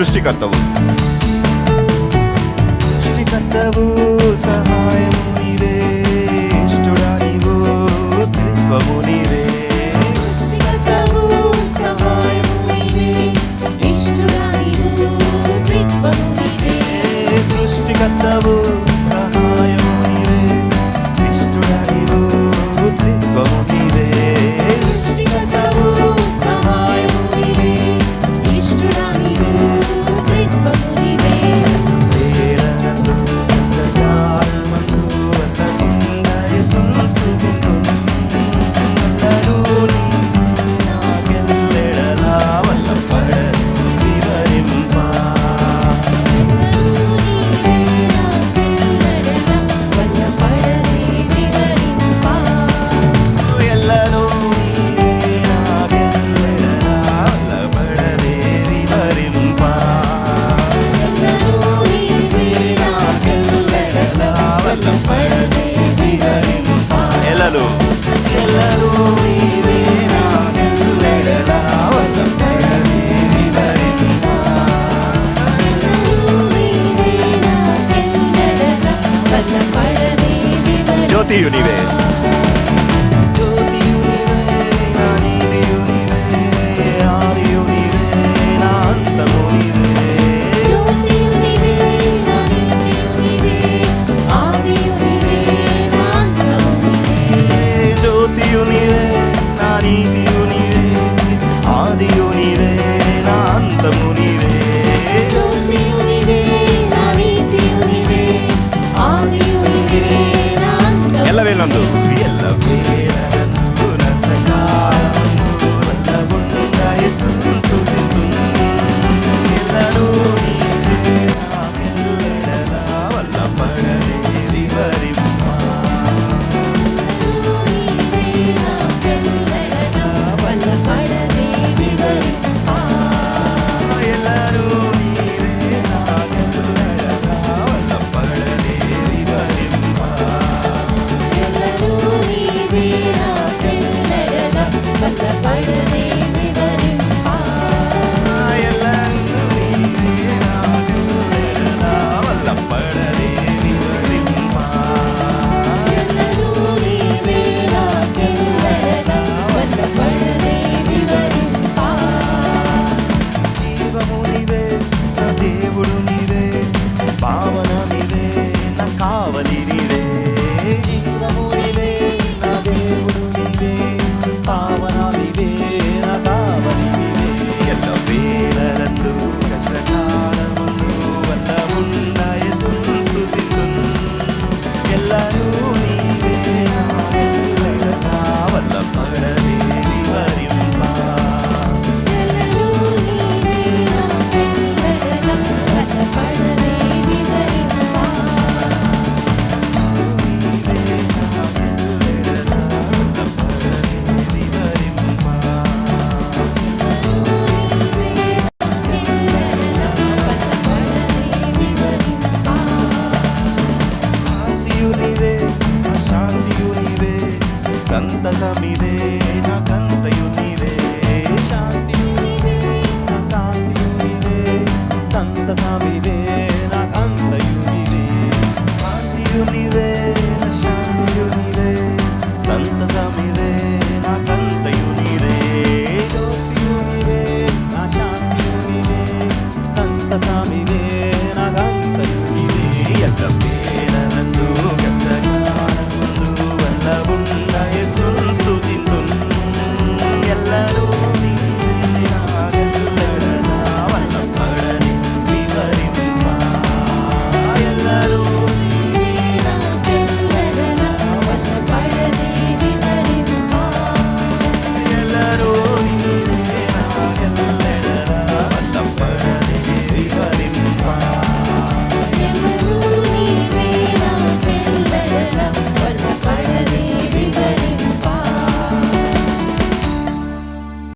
సృష్టికర్తవు సహాయము నీవే ఇష్టుడా నీవు త్రిత్వము నీవే సృష్టికర్తవు సహాయము నీవే ఇష్టుడా నీవు త్రిత్వము నీవే సృష్టికర్తవు సహాయము నీవే ఇష్టుడా నీవు త్రిత్వము నీవే సృష్టికర్తవు సహాయము నీవే ఇష్టుడా నీవు త్రిత్వము నీవే వేలనందు కష్టకాలమందు వల్లకుండా యేసును స్తుతింతును నాకెల్లెడలా వల్లపడని వివరింపా ఎల్లనూ నాకెల్లెడలా వల్లపడని వివరింపా ఎల్లలు ఎల్లలు నీవే నాకెల్లెడలా వల్లపడని వివరింపా జ్యోతియు నీవే జ్యోతియు నీవే నా నీతియు నీవే ఆదియు నీవే నా అంతము నీవే జ్యోతియు నీవే నా నీతియు నీవే ఆదియు నీవే నా అంతము నీవే ఎల్లవేళందు ఎల్లవేళందు రసకాలము వల్లగుండా యేసును స్తుతింతును ఎల్లనూ నీవే నాకెల్లెడలా వల్లపడని వివరింపా ఎల్లనూ నీవే నాకెల్లెడలా వల్లపడని వివరింపా ఎల్లనూ నీవే నాకెల్లెడలా వల్లపడని వివరింపా జీవము నీవే నా దేవుడు నీవే భావన నీవే నా కావలి నీవే జీవము నీవే నా దేవుడు నీవే భావన నీవే నా కావలి నీవే ఎల్లవేళలందు కష్టకాలమందు వల్లగుండా యేసును స్తుతింతును ఎల్లనూ నీవే నాకెల్లెడలా వల్లపడని వివరింపా శాంతియు నీవే సంతసమిదే